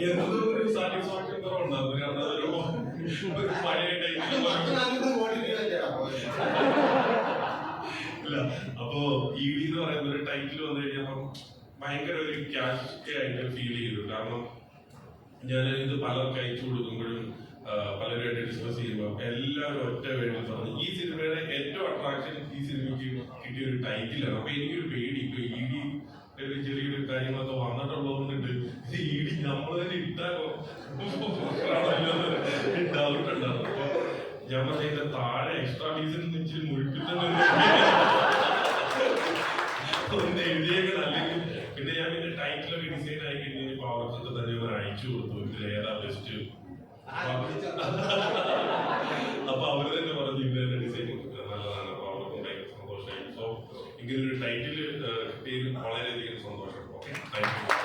എന്തോ ഒരു സാറ്റിസ്ഫാക്ഷൻ കുറവുണ്ടാകും. കാരണം അതൊരു പഴയ ടൈമിൽ ഇല്ല. അപ്പോ ED എന്ന് പറയുന്ന ഒരു ടൈറ്റിൽ വന്നു കഴിഞ്ഞപ്പം ഭയങ്കര ഒരു ക്യാഷ് ആയിട്ട് ഫീൽ ചെയ്തു. കാരണം ഞാൻ ഇത് പലർക്ക് അയച്ചു കൊടുക്കുമ്പോഴും പലരുമായിട്ട് ഡിസ്കസ് ചെയ്യുമ്പോൾ എല്ലാവരും ഒറ്റ വേണ്ടി പറഞ്ഞു ഈ സിനിമയുടെ ഏറ്റവും അട്രാക്ഷൻ ഈ സിനിമയ്ക്ക് കിട്ടിയ ഒരു ടൈറ്റിലാണ്. അപ്പൊ എനിക്കൊരു പേടി ഇപ്പൊ ED ചെറിയൊരു കാര്യങ്ങളൊക്കെ വന്നിട്ടുള്ളതുകൊണ്ടിട്ട് ED നമ്മൾ തന്നെ ഇട്ടാലോ ഡൗട്ട് ഉണ്ടായിരുന്നു. അപ്പൊ ഞാൻ പറഞ്ഞ താഴെ എക്സ്ട്രാ ഡീസൽ വെച്ച് മുഴുപ്പിട്ടുണ്ട് ഒന്ന് എഴുതിയേക്കണം. അല്ലെങ്കിൽ പിന്നെ ഞാൻ പിന്നെ ടൈറ്റിലൊക്കെ ഡിസൈൻ ആയി കഴിഞ്ഞപ്പോൾ അവർക്കൊക്കെ തന്നെ ഒന്ന് അയച്ചു കൊടുത്തു ഇതിൽ ഏതാ ബെസ്റ്റ്. അപ്പൊ അവര് തന്നെ പറഞ്ഞു ഇങ്ങനെ ഡിസൈൻ നല്ലതാണ്. അപ്പൊ അവർക്കും ഭയങ്കര സന്തോഷമായി. സോ ഇങ്ങനൊരു ടൈറ്റിൽ കിട്ടിയതിൽ വളരെയധികം സന്തോഷം. Okay, thank you.